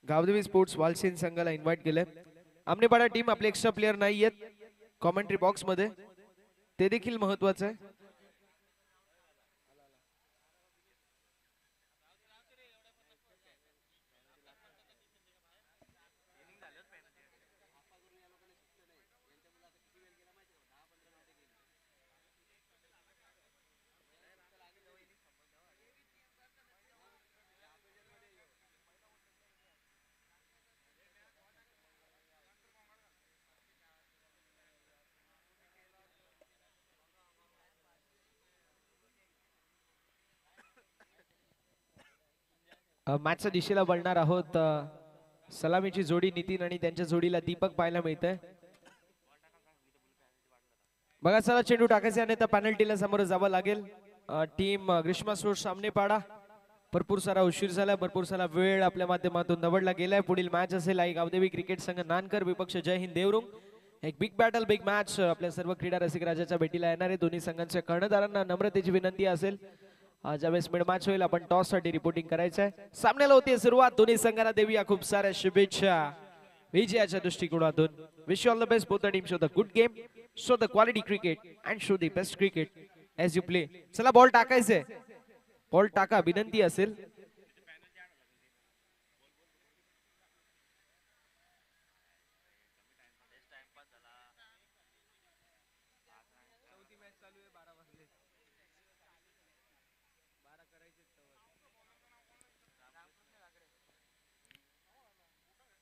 Gavdevi sports वालसेन संघाला invite केलंय. आमनेपाडा team आपले एक्स्ट्रा प्लेअर नाही आहेत कॉमेंट्री बॉक्स मध्ये, ते देखील महत्वाचं आहे. मॅचच्या दिशेला वळणार आहोत. सलामीची जोडी नितीन आणि त्यांच्या जोडीला दीपक पाहायला मिळतंय. बघा चला चेंडू टाकायचे आणि त्या पॅनल्टीला समोर जावं लागेल. टीम ग्रीष्मा स्पोर्ट्स सामने पाडा. भरपूर सारा उशीर झाला, भरपूर सारा वेळ आपल्या माध्यमातून निवडला गेलाय. पुढील मॅच असेल आई गावदेवी क्रिकेट संघ नानकर विपक्ष जय हिंद देवरुंग. एक बिग बॅटल बिग मॅच आपल्या सर्व क्रीडा रसिक राजाच्या भेटीला येणार आहे. दोन्ही संघांच्या कर्णधारांना नम्रतेची विनंती असेल, ज्यावेळेस मिड मॅच होईल आपण टॉस साठी रिपोर्टिंग करायचं आहे. सामन्याला होती सुरुवात. दोन्ही संघांना देऊया खूप साऱ्या शुभेच्छा विजयाच्या दृष्टिकोनातून. Wish you all the best. Both the team show the good game, show the quality cricket and show the best cricket as you play. चला बॉल टाकायचंय, बॉल टाका विनंती असेल.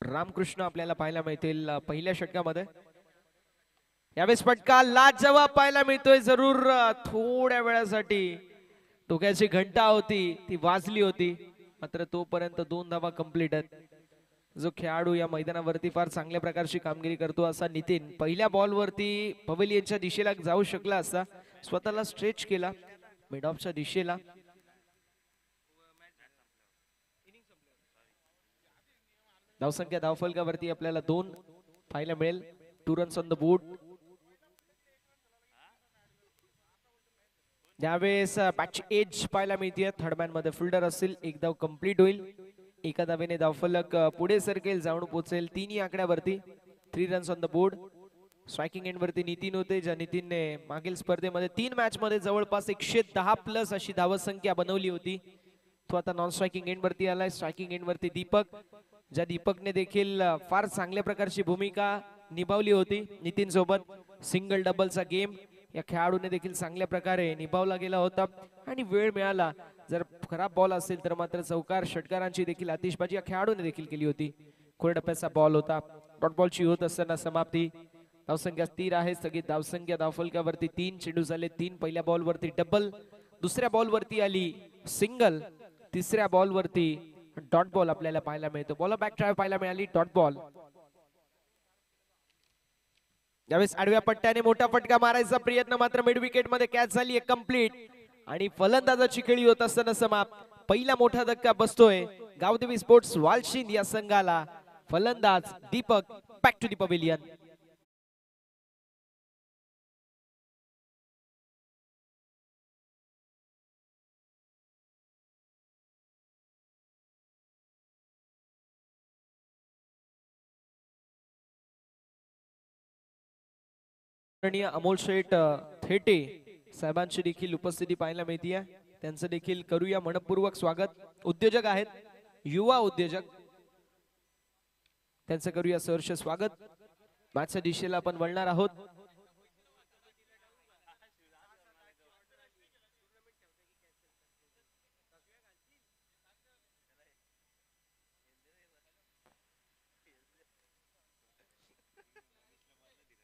रामकृष्ण आपल्याला पाहायला मिळतील पहिल्या षटकामध्ये. यावेळेस फटका लाजवाब पाहायला मिळतोय. जरूर थोड्या वेळासाठी टोक्याची घंटा होती ती वाजली होती, मात्र तोपर्यंत 2 धावा कंप्लीट आहेत. जो खेळाडू या मैदानावरती फार चांगल्या प्रकारची कामगिरी करतो असा नितीन पहिल्या बॉलवरती पवेलियनच्या दिशेला जाऊ शकला असता. स्वतःला स्ट्रेच केला मिड ऑफच्या दिशेला. धावसंख्या धावफलकावरती आपल्याला 2 पाहायला मिळेल. 2 रन्स ऑन द बोर्ड. यावेळेस बॅच एज पाहायला मिळते. थर्ड मॅन मध्ये फिल्डर असतील. एक धाव कंप्लीट होईल. एका धावेने धावफलक पुढे सरकेल, जाऊन पोहोचेल 3 आकड्यावरती. 3 runs on the board. Striking end वरती नितीन होते, ज्या नितीनने मागील स्पर्धेमध्ये 3 मॅच मध्ये जवळपास 110 प्लस अशी धावसंख्या बनवली होती. तो आता नॉन स्ट्रायकिंग एंड वरती आलाय. स्ट्रायकिंग एंड वरती दीपक, ज्या दीपकने देखील फार चांगल्या प्रकारची भूमिका निभावली होती नितीन सोबत. सिंगल डबलचा गेम या खेळाडूने देखील चांगल्या प्रकारे निभावला गेला होता. आणि वेळ मिळाला, जर खराब बॉल असेल तर मात्र चौकार षटकारांची देखील आतिषबाजी या खेळाडूने देखील केली होती. कोरड्या टप्प्याचा बॉल होता. डॉट बॉलची होत असताना समाप्ती. धावसंख्या स्थिर आहे. स्थगित धावसंख्या धावफलकावरती 3 चेंडू झाले 3. पहिल्या बॉलवरती डबल, दुसऱ्या बॉलवरती आली सिंगल, तिसऱ्या बॉलवरती डॉट बॉल आपल्याला पाहायला मिळतो. बॉल बॅक ड्राइव्ह पाहायला मिळाली, डॉट बॉल. यावेळेस आडव्या पट्ट्याने मोठा फटका मारायचा प्रयत्न, मात्र मिड विकेट मध्ये कॅच झाली कंप्लीट. आणि फलंदाजाची खेळी होत असताना समाप्त. पहिला मोठा धक्का बसतोय गावदेवी स्पोर्ट्स वालशिंद या संघाला. फलंदाज Deepak back to the pavilion. Amol Sheth Thete साहेबांची देखील उपस्थिती पाहायला मिळते. त्यांचं देखील करूया मनपूर्वक स्वागत. उद्योजक आहेत, युवा उद्योजक, त्यांचं करूया सहर्ष स्वागत. मॅचच्या दिशेला आपण वळणार आहोत.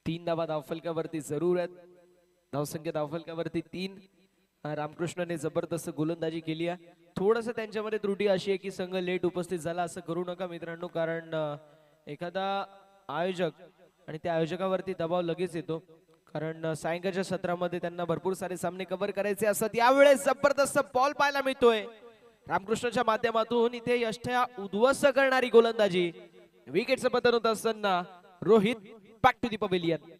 तीन धावा धावफलकावरती जरूर आहेत. धावसंख्या धावफलकावरती 3. रामकृष्णने जबरदस्त गोलंदाजी केली आहे. थोडस त्यांच्यामध्ये त्रुटी अशी आहे की संघ लेट उपस्थित झाला असं करू नका मित्रांनो, कारण एखादा आयोजक आणि त्या आयोजकावरती दबाव लगेच येतो, कारण सायंकाळच्या सत्रामध्ये त्यांना भरपूर सारे सामने कव्हर करायचे असतात. यावेळेस जबरदस्त बॉल पाहायला मिळतोय रामकृष्णच्या माध्यमातून. इथे यष्टया उद्ध्वस्त करणारी गोलंदाजी. विकेटचं पतन होत असताना Rohit back to the pavilion.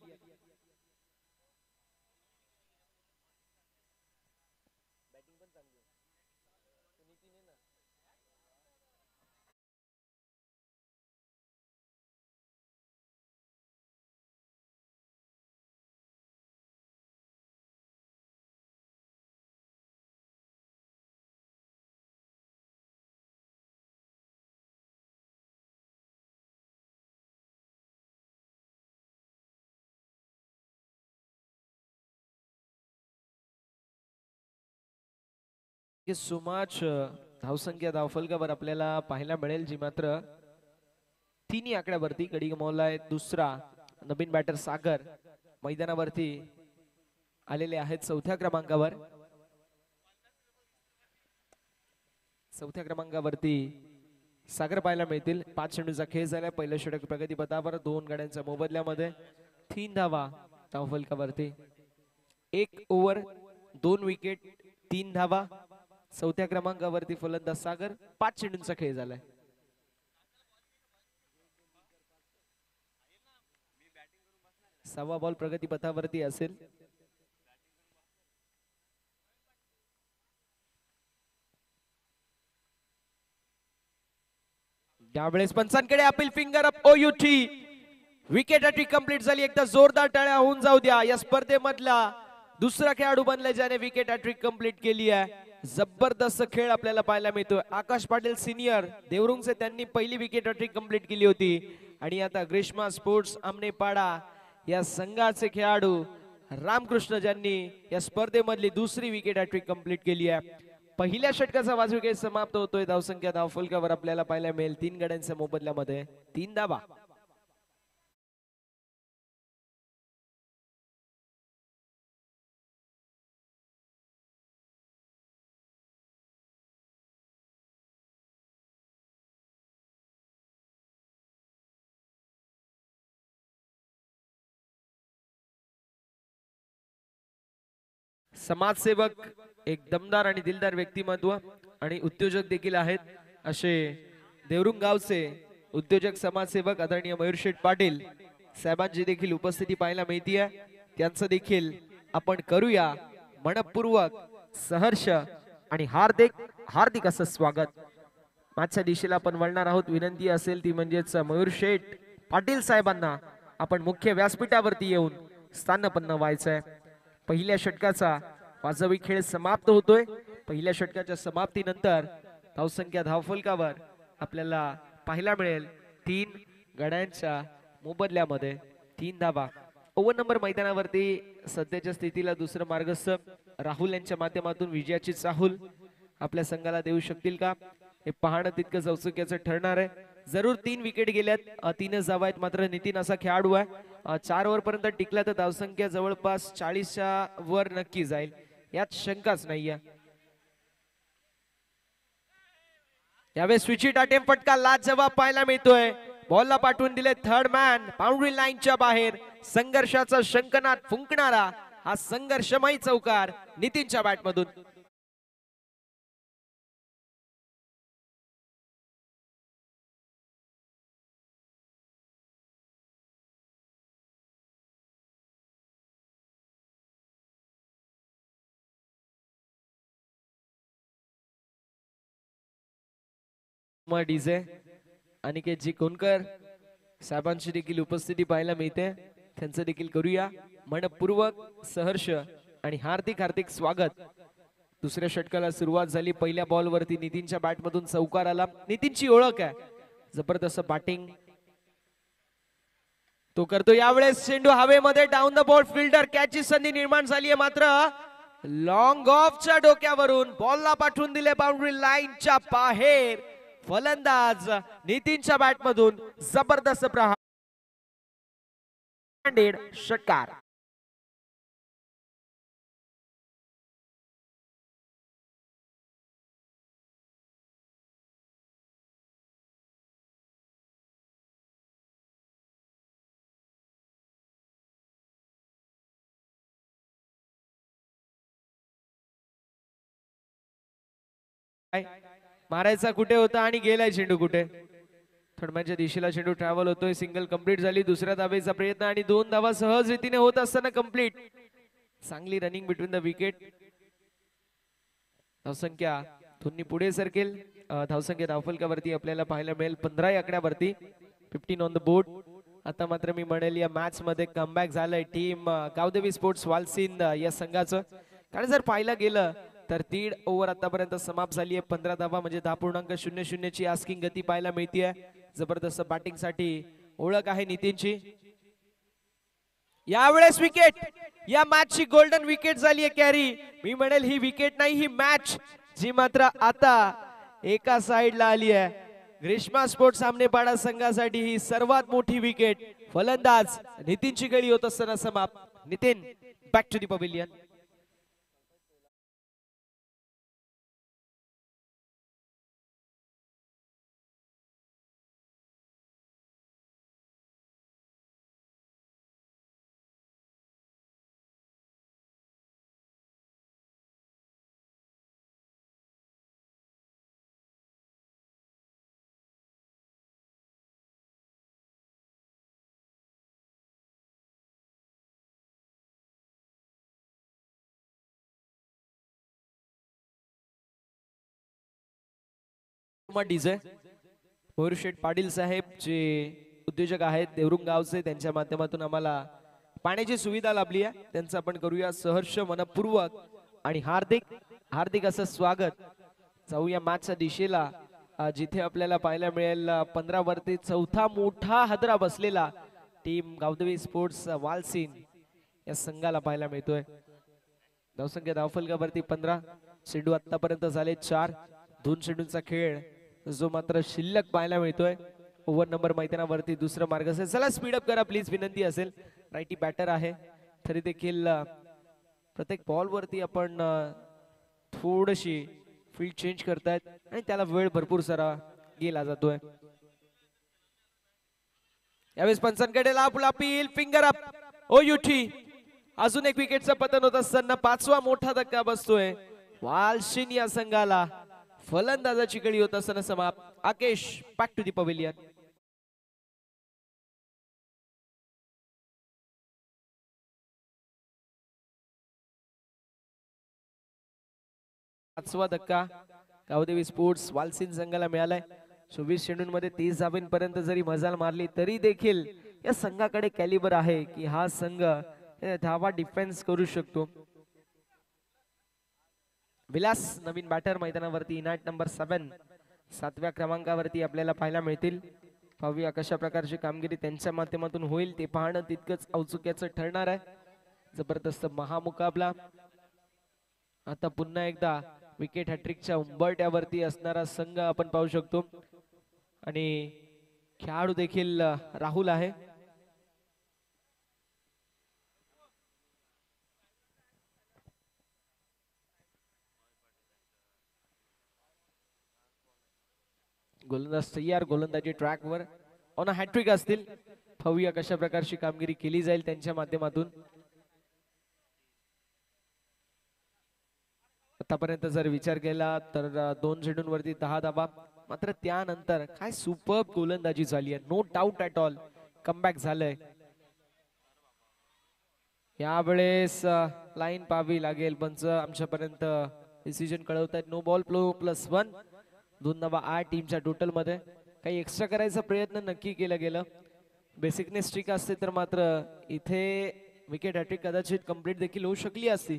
की सुमाच धावसंख्या धावफलकावर आपल्याला पाहायला मिळेल, जी मात्र तिन्ही आकड्यावरती गडी गमावलाय दुसरा नवीन बॅटर सागर मैदानावरती आलेले आहेत चौथ्या क्रमांकावर. चौथ्या क्रमांकावरती सागर पाहायला मिळतील. 5 चेंडूचा खेळ झाला. पहिलं षटक प्रगतीपथावर 2 गड्यांच्या मोबदल्यामध्ये 3 धावा धावफलकावरती. 1 ओव्हर 2 विकेट 3 धावा. चौथ्या क्रमांकावरती फलंदाज सागर. 5 चेंडूंचा खेळ झालाय. सहावा बॉल प्रगतीपथावरती असेल. त्यावेळेस पंचांकडे appeal. Finger up OUT. Wicket hattrick complete झाली. एकदा जोरदार टाळ्या होऊन जाऊ द्या. या स्पर्धेमधला दुसरा खेळाडू बनलाय ज्याने विकेट हॅट्रिक कंप्लीट केली आहे. जबरदस्त खेळ आपल्याला पाहायला मिळतोय. आकाश पाटील सिनियर देवरुंगचे त्यांनी पहिली विकेट हॅट्रिक कंप्लीट केली होती आणि आता ग्रीष्मा स्पोर्ट्स आमनेपाडा या संघाचे खेळाडू रामकृष्ण ज्यांनी या स्पर्धेमधली दुसरी विकेट हॅट्रिक कंप्लीट केली आहे. पहिल्या षटकाचा वाजवी खेळ समाप्त होतोय. धावसंख्या धावफलकावर आपल्याला पाहायला मिळेल 3 गड्यांच्या मोबदल्यामध्ये 3 धावा. समाजसेवक, एक दमदार आणि दिलदार व्यक्तिमत्व आणि उद्योजक देखील आहेत असे देवरुंग गावचे उद्योजक समाजसेवक आदरणीय मयूर शेठ पाटील साहेबांची देखील उपस्थिती पाहायला मिळते. त्यांचं देखील आपण करूया मनपूर्वक सहर्ष आणि हार्दिक असं स्वागत. मागच्या दिशेला आपण वळणार आहोत. विनंती असेल ती म्हणजेच मयूर शेठ पाटील साहेबांना आपण मुख्य व्यासपीठावरती येऊन स्थानपन्न व्हायचंय. पहिल्या षटकाचा वाजवी खेळ समाप्त होतोय. पहिल्या षटकाच्या समाप्तीनंतर धावसंख्या धावफलकावर आपल्याला पाहायला मिळेल 3 गड्यांच्या मोबदल्यामध्ये 3 धावा. ओव्हर नंबर मैदानावरती सध्याच्या स्थितीला दुसरं मार्गस्थ राहुल यांच्या माध्यमातून विजयाची चाहूल आपल्या संघाला देऊ शकतील का हे पाहणं तितकं औत्सुक्याचं ठरणार आहे. जरूर 3 विकेट गेल्यात. 3च धावा आहेत. मात्र नितीन असा खेळाडू आहे 4 ओव्हर पर्यंत टिकला तर धावसंख्या जवळपास 40च्या वर नक्की जाईल यात शंकाच नाहीये. यावेळेस स्विचिट अटेम्प्ट फटका लाजवाब पाहायला मिळतोय. बॉलला पाठवून दिले थर्ड मॅन बाउंड्री लाईनच्या बाहेर. संघर्षाचा शंखनाद फुंकणारा हा संघर्षमय चौकार नितीनच्या बॅटमधून. डीजे अनिकेत जी कोणकर साहेबांची देखील उपस्थिती पाहायला मिळते. त्यांचं देखील करूया मनपूर्वक सहर्ष आणि हार्दिक स्वागत. दुसऱ्या षटकाला सुरुवात झाली. पहिल्या बॉल वरती नितीनच्या बॅट मधून चौकार आला. नितीनची ओळख आहे, जबरदस्त बॅटिंग तो करतो. यावेळेस चेंडू हवेमध्ये डाऊन द बॉल फिल्डर कॅचची संधी निर्माण झाली आहे. मात्र लॉंग ऑफच्या डोक्यावरून बॉलला पाठवून दिले बाउंड्री लाईनच्या बाहेर. फलंदाज नितीनच्या बॅट मधून जबरदस्त प्रहार षटकार. मारायचा कुठे होता आणि गेलाय चेंडू कुठे. थर्डमॅनच्या दिशेला चेंडू ट्रॅव्हल होतोय. सिंगल कंप्लीट झाली. दुसऱ्या धावेचा प्रयत्न आणि 2 धावा सहज रीतीने होत असताना कंप्लीट. चांगली रनिंग बिटवीन द विकेट. धावसंख्या दोन्ही पुढे सरकेल. धावसंख्या धावफलकावरती आपल्याला पाहायला मिळेल 15 आकड्यावरती 15 ऑन द बोर्ड. आता मात्र मी म्हणेल या मॅच मध्ये कमबॅक झालंय टीम गावदेवी स्पोर्ट्स वालसिंद या संघाचं. कारण जर पाहायला गेलं तर 3 ओव्हर आतापर्यंत समाप्त झाली आहे. 15 धावा म्हणजे 10.00 ची आस्किंग गती पाहायला मिळते. जबरदस्त बॅटिंग साठी ओळख आहे नितीनची. यावेळेस विकेट. या मॅच ची गोल्डन विकेट झाली आहे कॅरी. मी म्हणेल ही विकेट नाही ही मॅच जी मात्र आता एका साइडला आली आहे. ग्रीष्मा स्पोर्ट सामनेपाडा संघासाठी ही सर्वात मोठी विकेट. फलंदाज नितीनची गळी होत असताना समाप्त. Nitin, back to the pavilion. DJ Morusheth Patil साहेब जे उद्योजक आहेत देवरुंग गावचे, त्यांच्या माध्यमातून आम्हाला पाण्याची सुविधा लाभली आहे. त्यांचं आपण करूया सहर्ष मनपूर्वक आणि हार्दिक हार्दिक असं स्वागत. जाऊया मॅचच्या दिशेला, जिथे आपल्याला पाहायला मिळेल 15 वरती चौथा मोठा हादरा बसलेला टीम गावदेवी स्पोर्ट्स वालसीन या संघाला पाहायला मिळतोय. धावसंख्या धावफलकावरती 15, चेंडू आतापर्यंत झाले 4. 2 चेंडूंचा खेळ जो मात्र शिल्लक पाहायला मिळतोय. ओव्हर नंबर मैदानावरती दुसरं मार्ग असेल. चला स्पीड अप करा प्लीज, विनंती असेल. राईटी बॅटर आहे तरी देखील प्रत्येक बॉल वरती आपण थोडीशी फील्ड चेंज करतायत आणि त्याला वेळ भरपूर सारा गेला जातोय. यावेळेस पंचांकडे लाभ अपील, फिंगर अप, ओ युठी. अजून एक विकेटचं पतन होत असताना 5वा मोठा धक्का बसतोय वालशिन या संघाला. फलंदाजाची गळी होत असताना समाप्त. Aakesh, back to the pavilion. पाचवा धक्का गावदेवी स्पोर्ट्स वालसीन संघाला मिळालाय. 24 चेंडूंमध्ये 30 धावांपर्यंत जरी मजाल मारली तरी देखील या संघाकडे कॅलिबर आहे की हा संघ धावा डिफेन्स करू शकतो. विलास नवीन बॅटर मैदानावरती, इनाट नंबर 7 7व्या क्रमांकावरती आपल्याला पाहायला मिळतील. पाहूया कशा प्रकारची कामगिरी त्यांच्या माध्यमातून होईल ते पाहणं तितकंच औत्सुक्याचं ठरणार आहे. जबरदस्त महामुकाबला. आता पुन्हा एकदा विकेट हॅट्रिकच्या उंबरट्यावरती असणारा संघ आपण पाहू शकतो आणि खेळाडू देखील राहुल आहे. गोलंदाज तयार, गोलंदाजी ट्रॅकवर ऑन अ हॅट्रिक असतील. पाहूया कशा प्रकारची कामगिरी केली जाईल त्यांच्या माध्यमातून. आतापर्यंत जर विचार केला तर 2 चेंडूंवरती 10 धावा. मात्र त्यानंतर काय सुपर गोलंदाजी झाली आहे, no doubt at all. Comeback झालंय. यावेळेस लाईन पाहावी लागेल. पंच आमच्यापर्यंत डिसिजन कळवतात. No ball +1. 2 धावा 8 टीमच्या टोटल मध्ये. काही एक्स्ट्रा करायचा प्रयत्न नक्की केला गेला. बेसिकनेस स्ट्रिक असते तर मात्र इथे विकेट हॅट्रिक कदाचित कंप्लीट देखील होऊ शकली असती.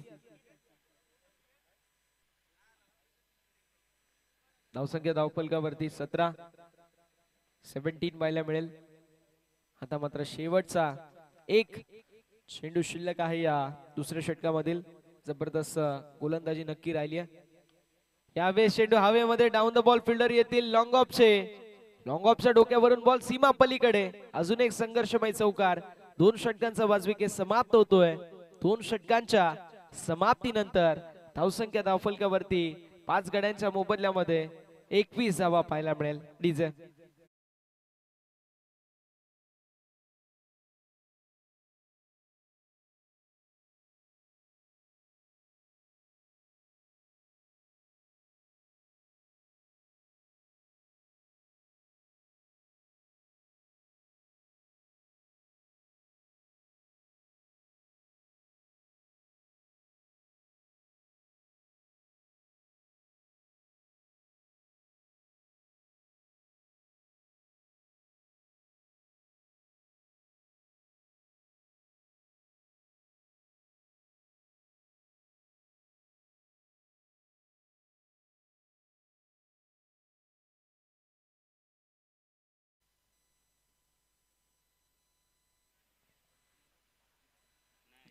धावसंख्या धावफलकावरती 17 पाहायला मिळेल. आता मात्र शेवटचा एक चेंडू शिल्लक आहे या दुसऱ्या षटकामधील. जबरदस्त गोलंदाजी नक्की राहिली आहे. यावेळेस चेंडू हवेमध्ये, डाऊन द बॉल फिल्डर येतील. लॉंग ऑफच्या डोक्यावरून बॉल सीमा पलीकडे. अजून एक संघर्षमय चौकार. 2 षटकांचा वाजविकेट समाप्त होतोय. 2 षटकांच्या समाप्तीनंतर धावसंख्या धावफलकावरती 5 गड्यांच्या मोबदल्यामध्ये 21 धावा पाहायला मिळेल. डीजे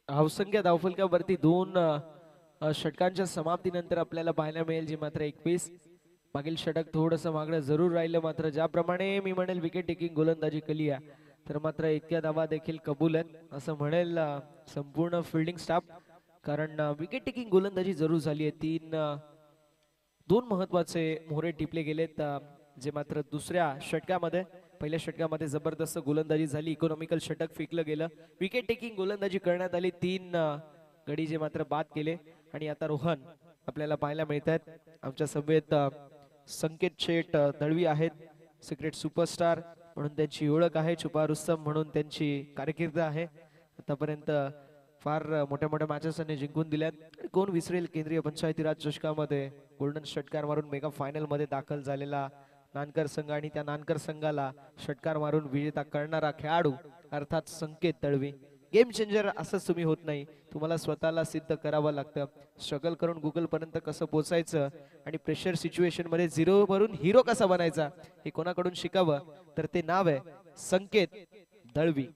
धावसंख्या धावफलकावरती 2 षटकांच्या समाप्तीनंतर आपल्याला पाहायला मिळेल जी मात्र 21. मागील षटक थोडंसं मागणं जरूर राहिलं, मात्र ज्याप्रमाणे मी म्हणेल विकेट टेकिंग गोलंदाजी केली आहे तर मात्र इतक्या धावा देखील कबूल आहेत असं म्हणेल संपूर्ण फिल्डिंग स्टाफ. कारण विकेट टेकिंग गोलंदाजी जरूर झाली आहे. दोन महत्वाचे मोहरे टिपले गेलेत, जे मात्र दुसऱ्या षटकामध्ये, पहिल्या षटकामध्ये जबरदस्त गोलंदाजी झाली, इकॉनॉमिकल षटक फेकलं गेलं, विकेट टेकिंग गोलंदाजी करण्यात आली, 3 गडी जे मात्र बाद केले. आणि आता रोहन आपल्याला पाहायला मिळत आहेत. आमच्या सभेत संकेत शेठ दळवी आहेत, सिक्रेट सुपरस्टार म्हणून त्यांची ओळख आहे, छुपा रुस्तम म्हणून त्यांची कारकीर्द आहे. आतापर्यंत फार मोठ्या मोठ्या मॅचेस त्यांनी जिंकून दिल्यात. कोण विसरेल केंद्रीय पंचायती राज चषकामध्ये गोल्डन षटकार मारून मेगा फायनल मध्ये दाखल झालेला नानकर संघ आणि त्या नानकर संघाला षटकार मारून विजेता करणारा खेळाडू अर्थात संकेत दळवी. गेम चेंजर असंच तुम्ही होत नाही, तुम्हाला स्वतःला सिद्ध करावं लागतं. स्ट्रगल करून गुगल पर्यंत कसं पोहोचायचं आणि प्रेशर सिच्युएशन मध्ये झिरो वरून हिरो कसा बनायचा हे कोणाकडून शिकावं तर ते नाव आहे संकेत दळवी.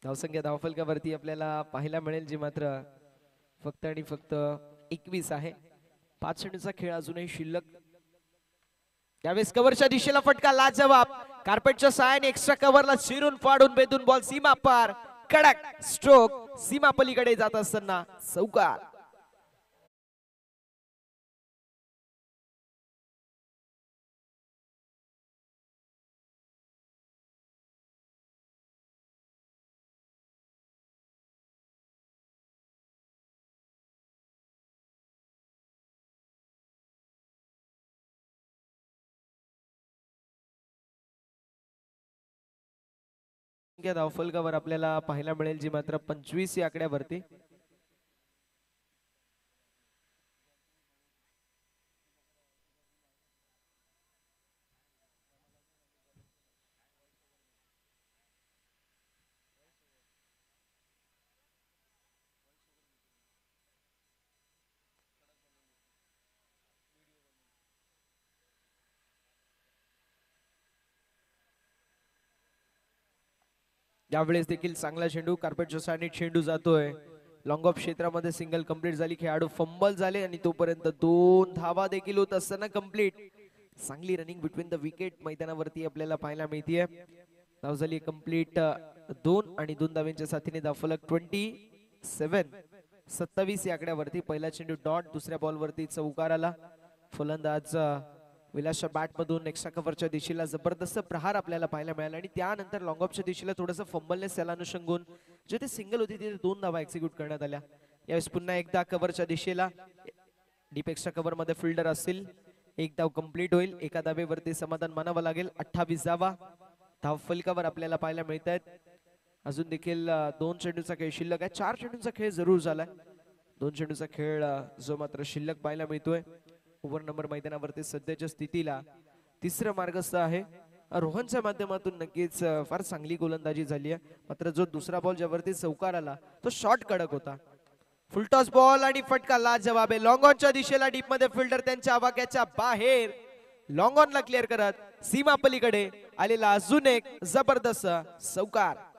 धावसंख्या धावफलकावरती आपल्याला पाहायला मिळेल जी मात्र फक्त आणि फक्त 21 आहे. 5 चेंडूचा खेळ अजूनही शिल्लक. त्यावेळेस कव्हरच्या दिशेला फटका लाजवाब, कार्पेटच्या साहाय्याने एक्स्ट्रा कव्हरला चिरून फाडून बेदून बॉल सीमा पार, कडक स्ट्रोक, सीमा पलीकडे जात असताना चौकार. धावफलकावर आपल्याला पाहायला मिळेल जी मात्र 25 या आकड्यावरती. यावेळेस देखील चांगला चेंडू, कार्पेटच्या साईडने चेंडू जातोय, लॉंग ऑफ क्षेत्रामध्ये सिंगल कंप्लीट झाली, खेळाडू फंबल झाले आणि तोपर्यंत 2 धावा देखील होत असताना कंप्लीट. चांगली रनिंग बिटवीन द विकेट मैदानावरती आपल्याला पाहायला मिळतीये. धाव झाली कंप्लीट 2 आणि 2 धावांच्या साथीने धावफलक 27 या आकड्यावरती. पहिला चेंडू डॉट, दुसऱ्या बॉलवरती चौकार आला. फलंदाज विलासच्या बॅट मधून एक्स्ट्रा कव्हरच्या दिशेला जबरदस्त प्रहार आपल्याला पाहायला मिळाला आणि त्यानंतर लॉंग ऑफच्या दिशेला थोडंसं फंबलनेस त्याला अनुषंगून जिथे सिंगल होती तिथे 2 धावा एक्झिक्यूट करण्यात आल्या. यावेळेस पुन्हा एकदा कव्हरच्या दिशेला डीप एक्स्ट्रा कव्हर मध्ये फिल्डर असतील, एक धाव कंप्लीट होईल, एका धावेवरती समाधान मानावं लागेल. 28 धावा धाव फलकावर आपल्याला पाहायला मिळत आहेत. अजून देखील 2 चेंडूचा खेळ शिल्लक आहे. 4 चेंडूचा खेळ जरूर झालाय, 2 चेंडूचा खेळ जो मात्र शिल्लक पाहायला मिळतोय. ओव्हर नंबर मैदानावरती सध्याच्या स्थितीला तिसरं मार्गस्थ आहे. रोहनच्या माध्यमातून नक्कीच फार चांगली गोलंदाजी झाली आहे, मात्र जो दुसरा बॉल ज्यावरती चौकार आला तो शॉर्ट कडक होता. फुलटॉस बॉल आणि फटका लाजवाब आहे. लॉंग ऑनच्या दिशेला डीप मध्ये फिल्डर त्यांच्या आवाक्याच्या बाहेर लॉंग ऑनला क्लिअर करत सीमा पलीकडे आलेला अजून एक जबरदस्त चौकार.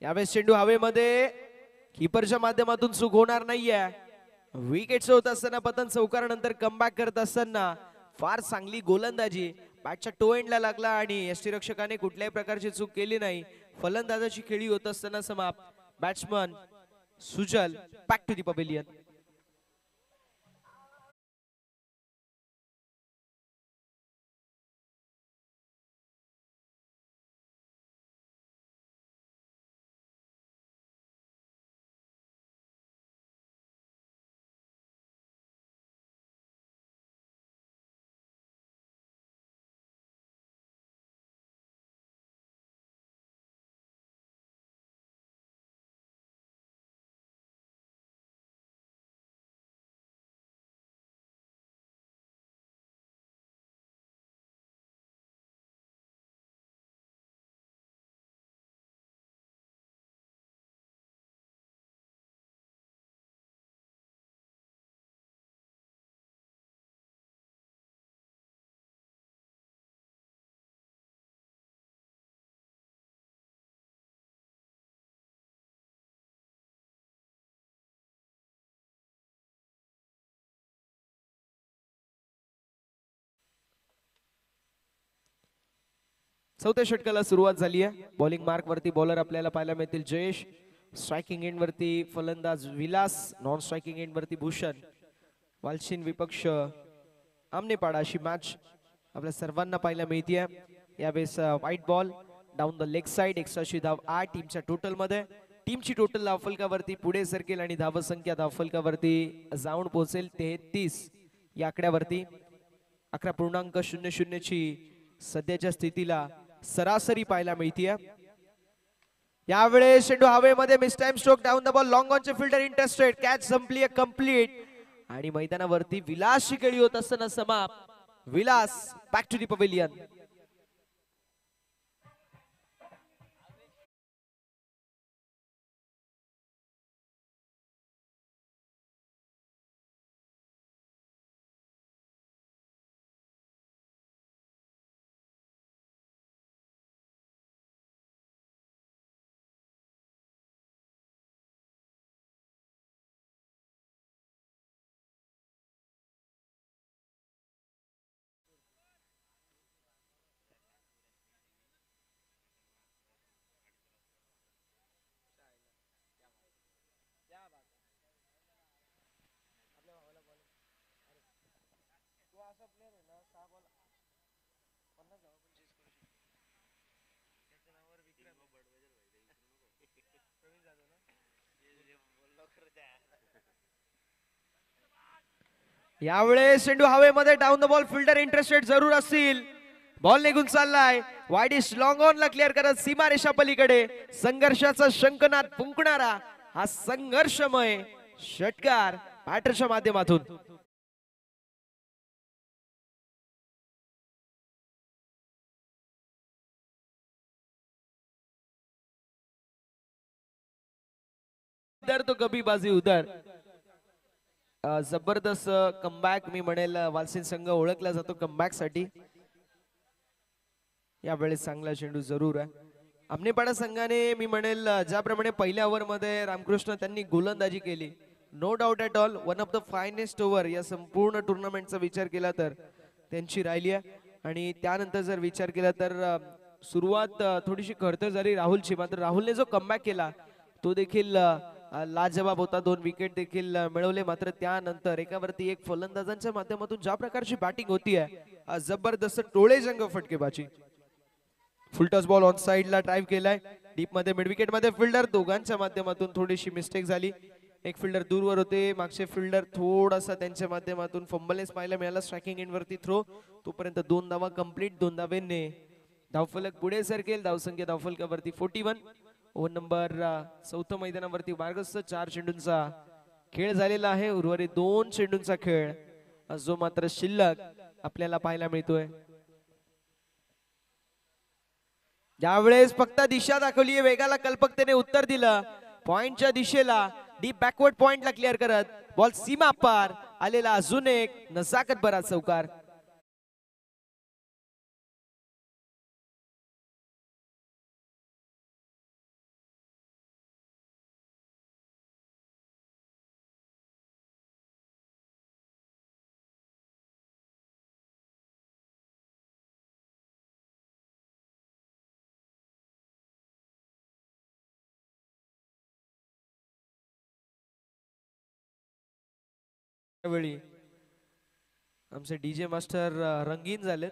यावेळेस चेंडू हवेमध्ये, कीपरच्या माध्यमातून चूक होणार नाहीये. विकेट होत असताना पतन चौकारानंतर कमबॅक करत असताना फार चांगली गोलंदाजी, बॅटच्या टो एंडला लागला आणि यष्टीरक्षकाने कुठल्याही प्रकारची चूक केली नाही. फलंदाजाची खेळी होत असताना समाप्त. Batsman Sujal back to the pavilion. चौथ्या षटकाला सुरुवात झाली आहे. बॉलिंग मार्क वरती बॉलर आपल्याला पाहायला मिळतील जयेश, स्ट्रायकिंग एंड वरती फलंदाज विलास, नॉन स्ट्रायकिंग एंड वरती भूषण. वालशिन विपक्ष आमनेपाडा अशी मॅच आपल्या सर्वांना पाहायला मिळते. यावेळेस white ball down the leg side, 180 धाव 8 टीमच्या टोटल मध्ये. टीमची टोटल धावफलकावरती पुढे सरकेल आणि धावसंख्या धावफलकावरती जाऊन पोहोचेल 33 या आकड्यावरती. 11.00 ची सध्याच्या स्थितीला सरासरी पाहायला मिळतीये. यावेळेस चेंडू हवेमध्ये, mistime stroke, down the ball, long ऑनचे फिल्डर इंटरेस्टेड, कॅच संपली आहे कंप्लीट आणि मैदानावरती विलासची खेळी होत असताना समाप्त. Vilas back to the pavilion. यावेळेस चेंडू हवेमध्ये, down the ball, fielder interested जरूर असतील. बॉल निघून चाललाय, वाईडिश लॉंग ऑन ला क्लिअर करत सीमारेषा पलीकडे. संघर्षाचा शंखनाद फुंकणारा हा संघर्षमय षटकार बॅटरच्या माध्यमातून. इधर तो कभी बाजी उधर. जबरदस्त कमबॅक मी म्हणेल, वालसिन संघ ओळखला जातो कमबॅक साठी. यावेळेस चांगला चेंडू जरूर आहे. आमनेपाडा संघाने मी म्हणेल ज्याप्रमाणे पहिल्या ओव्हर मध्ये रामकृष्ण त्यांनी गोलंदाजी केली, no doubt at all one of the finest over या संपूर्ण टुर्नामेंटचा विचार केला तर त्यांची राहिली आहे. आणि त्यानंतर जर विचार केला तर सुरुवात थोडीशी खडतर झाली राहुलची, मात्र राहुलने जो कमबॅक केला तो देखील लाजवाब होता. 2 विकेट देखील मिळवले. मात्र त्यानंतर एकावरती एक फलंदाजांच्या माध्यमातून ज्या प्रकारची बॅटिंग होतीये, जबरदस्त टोळेजंग फटकेबाजी. फुलटॉस बॉल ऑन साइडला ड्राइव्ह केलाय, डीप मध्ये, मिड विकेट मध्ये फिल्डर दोघांच्या माध्यमातून थोडीशी मिस्टेक झाली. एक फिल्डर दूरवर होते, मागचे फिल्डर थोडासा त्यांच्या माध्यमातून फंबलेस पाहायला मिळाला. स्ट्रायकिंग एंड वरती थ्रो, तोपर्यंत 2 धावा कंप्लीट. 2 धावेने धावफलक पुढे सरकेल. धावसंख्या धावफलकावरती 41. ओव्हर नंबर 4 मैदानावरती मार्गस्थ. 4 चेंडूंचा खेळ झालेला आहे. उर्वरित 2 चेंडूंचा खेळ जो मात्र शिल्लक आपल्याला पाहायला मिळतोय. यावेळेस फक्त दिशा दाखवली, वेगाला कल्पकतेने उत्तर दिलं. पॉइंटच्या दिशेला डीप बॅकवर्ड पॉइंटला क्लिअर करत बॉल सीमा पार आलेला अजून एक नजाकत भरा चौकार. वेळी आमचे डीजे मास्टर रंगीन झाले.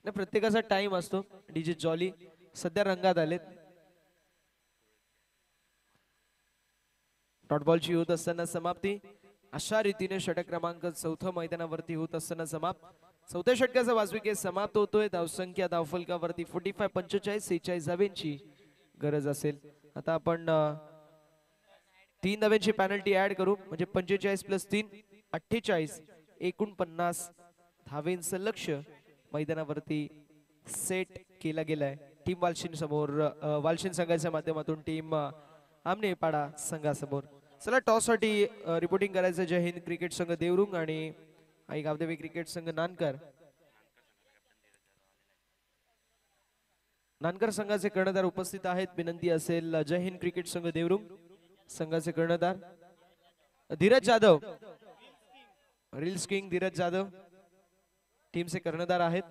प्रत्येकाचा टाइम असतो. डीजे जॉली सध्या रंगात आलेत. डॉट बॉलची होत असताना समाप्ती. अशा रीतीने षटक क्रमांक 4 मैदानावरती होत असताना समाप्त. 4थ्या षटकाचा वाजविकेत समाप्त होतोय. धावसंख्या धावफलकावरती 45, 45, 46 धावेंची गरज असेल. आता आपण 3 धावेंची पेनल्टी ऍड करू, म्हणजे 45 + 3 48, एकूण 50 धावेंचं लक्ष्य मैदानावरती सेट केला गेलाय. टीम वालशिन समोर, वालशिन संघाच्या माध्यमातून टीम आमनेपाडा संघासमोर. चला टॉस साठी रिपोर्टिंग करायचं जय हिंद क्रिकेट संघ देवरुंग आणि आई गावदेवी क्रिकेट संघ नानकर. नानकर संघाचे कर्णधार उपस्थित आहेत. विनंती असेल जय हिंद क्रिकेट संघ देवरुंग संघाचे कर्णधार धीरज जाधव, रील्स किंग धीरज जाधव टीमचे कर्णधार आहेत.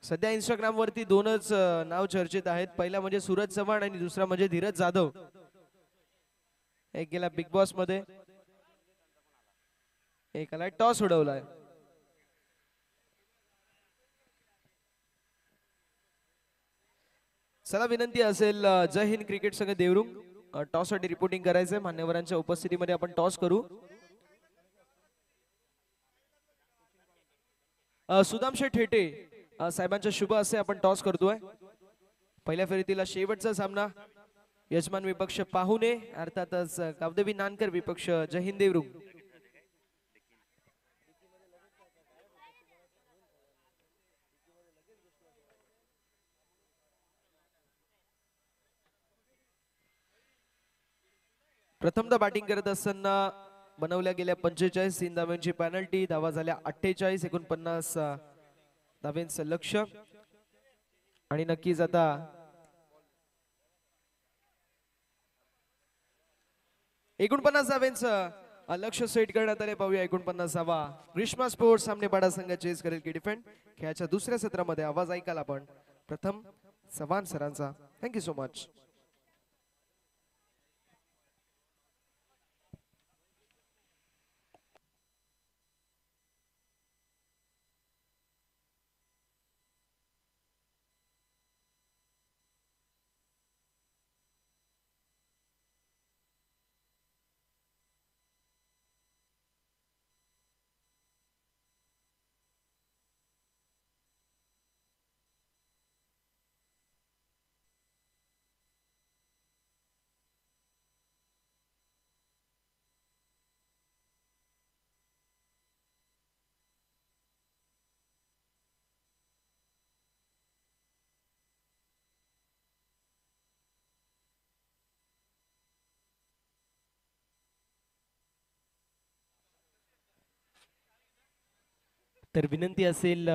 सध्या इंस्टाग्राम वरती दोनच नाव चर्चेत आहेत. पहिला म्हणजे सूरज चव्हाण आणि दुसरा म्हणजे धीरज जाधव. एक गेला बिग बॉस मध्ये, एकाला टॉस उडवलाय. चला विनंती असेल जय हिंद क्रिकेट संघ देवरुंग टॉस साठी रिपोर्टिंग करायचंय. मान्यवरांच्या उपस्थितीमध्ये आपण टॉस करू. सुदामशे ठेटे साहेबांच्या शुभ असे आपण टॉस करतोय. पहिल्या फेरीतील शेवटचा सामना यजमान विपक्ष पाहुणे अर्थातच कावदेवी नानकर विपक्ष जय हिंद देवरुंग. प्रथमदा बॅटिंग करत असताना बनवल्या गेल्या 45 तीन धावांची पेनल्टी. धावा झाल्या 48. 49 धावांचं लक्ष्य आणि नक्कीच आता एकोणपन्नास धावांचं लक्ष्य सेट करण्यात आले. पाहूया 49 धावा. ग्रीष्मा स्पोर्ट्स सामनेपाडा संघ चेस करेल की डिफेंड. खेळाच्या दुसऱ्या सत्रामध्ये आवाज ऐकाल आपण प्रथम चव्हाण सरांचा. Thank you so much. तर विनंती असेल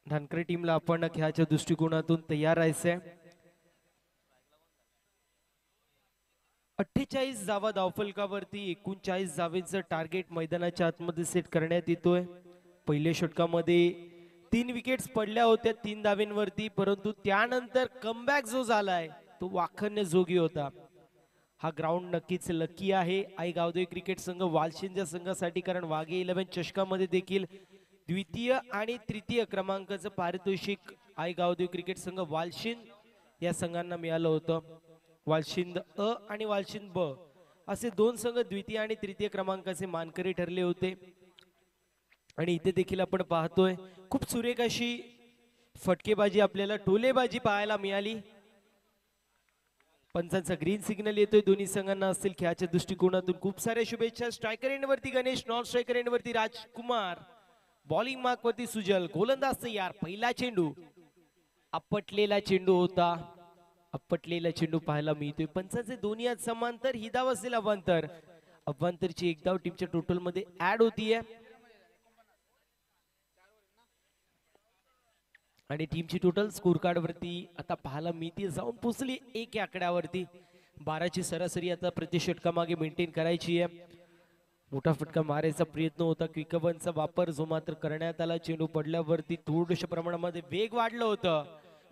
धानकरे टीमला आपण खेळाच्या दृष्टिकोनातून तयार राहायचंय. 48 धावा धावफलकावरती 39 धावेचं टार्गेट मैदानाच्या आतमध्ये सेट करण्यात येतोय. पहिल्या षटकामध्ये 3 विकेट्स पडल्या होत्या 3 धावेंवरती, परंतु त्यानंतर कमबॅक जो झालाय तो वाखण्य जोगी होता. हा ग्राउंड नक्कीच लकी आहे आई गावदेवी क्रिकेट संघ वालशिंच्या संघासाठी, कारण वाघे 11 चषकामध्ये देखील द्वितीय आणि तृतीय क्रमांकाचं पारितोषिक आई गावदेवी क्रिकेट संघ वालशिंद या संघांना मिळालं होतं. वालशिंद अ आणि वालशिंद ब असे दोन संघ द्वितीय आणि तृतीय क्रमांकाचे मानकरी ठरले होते. आणि इथे देखील आपण पाहतोय खूप सुरेख अशी फटकेबाजी आपल्याला टोलेबाजी पाहायला मिळाली. पंचांचा ग्रीन सिग्नल येतोय दोन्ही संघांना असतील. खेळाच्या दृष्टिकोनातून खूप साऱ्या शुभेच्छा. स्ट्रायकर एंड वरती गणेश, नॉन स्ट्रायकर एंड वरती राजकुमार, बॉलिंग मार्क वरती सुजल, गोलंदाज तयार. पहिला चेंडू आपटलेला चेंडू होता. आपटलेला चेंडू पाहायला मिळतोय. पंचांचे दोन्ही आज समांतर. ही धाव असेल अवांतर. अवांतरची एक धाव टीमच्या टोटल मध्ये ऍड होतीये आणि टीमची टोटल स्कोर कार्ड वरती आता पाहायला मिळते जाऊन पोहोचली 1 या आकड्यावरती. 12ची सरासरी आता प्रति षटका मागे मेंटेन करायची आहे. मोठा फटका मारायचा प्रयत्न होता. क्विकवनचा वापर जो मात्र करण्यात आला. चेंडू पडल्यावरती थोड्याशा प्रमाणामध्ये वेग वाढलं होतं.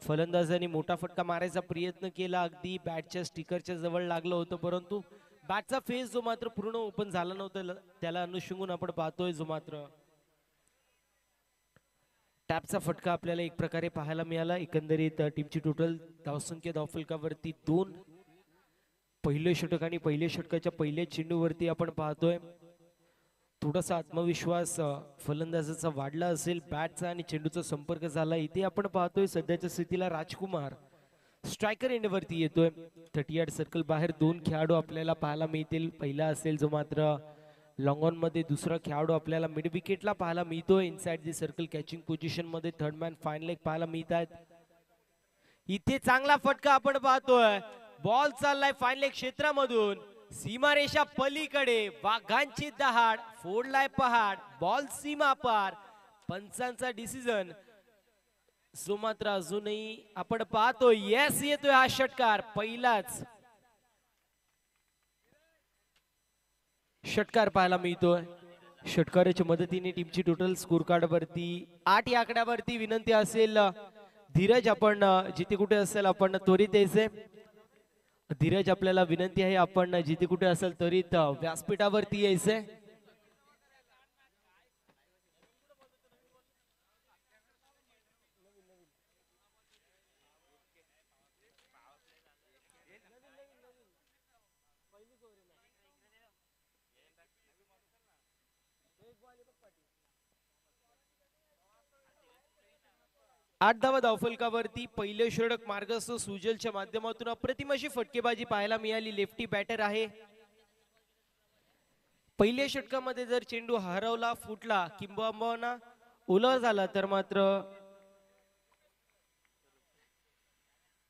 फलंदाजांनी मोठा फटका मारायचा प्रयत्न केला. अगदी बॅटच्या स्टिकरच्या जवळ लागलं होतं, परंतु बॅटचा फेस जो मात्र पूर्ण ओपन झाला नव्हता. त्याला अनुषंगून आपण पाहतोय जो मात्र टॅपचा फटका आपल्याला एक प्रकारे पाहायला मिळाला. एकंदरीत टीमची टोटल धावसंख्या धावफलकावरती 2. पहिले षटक आणि पहिल्या षटकाच्या पहिल्या चेंडूवरती आपण पाहतोय थोडासा आत्मविश्वास फलंदाजाचा वाढला असेल. बॅटचा आणि चेंडूचा संपर्क झाला. इथे आपण पाहतोय सध्याच्या स्थितीला राजकुमार स्ट्रायकर एंड वरती येतोय. 30 सर्कल बाहेर 2 खेळाडू आपल्याला पाहायला मिळतील. पहिला असेल जो मात्र लॉंग ऑन मध्ये, दुसरा खेळाडू आपल्याला मिड विकेटला पाहायला मिळतोय. Inside the circle catching position मध्ये थर्ड मॅन फाईन लेग पाहायला मिळत आहेत. इथे चांगला फटका आपण पाहतोय. बॉल चाललाय फाईन लेग क्षेत्रामधून सीमारेषा पलीकडे. वाघांची दहाड, फोडलाय पहाड, बॉल सीमा पार. पंचांचा डिसिजन जो मात्र अजूनही आपण पाहतोय. येस येतोय हा षटकार. पहिलाच षटकार पाहायला मिळतोय. षटकाराच्या मदतीने टीमची टोटल स्कोर कार्ड वरती 8 या आकड्यावरती विनंती असेल धीरज आपण जिथे कुठे असेल आपण त्वरित यायचे. धीरज आपल्याला विनंती आहे आपण जिथे कुठे असेल त्वरित व्यासपीठावरती यायचे. आठ धावा धावफलकावरती पहिले षटक मार्गस्थ सुजलच्या माध्यमातून अप्रतिम अशी फटकेबाजी पाहायला मिळाली. लेफ्टी बॅटर आहे. पहिल्या षटकामध्ये जर चेंडू हरवला फुटला किंबहुना ओला झाला तर मात्र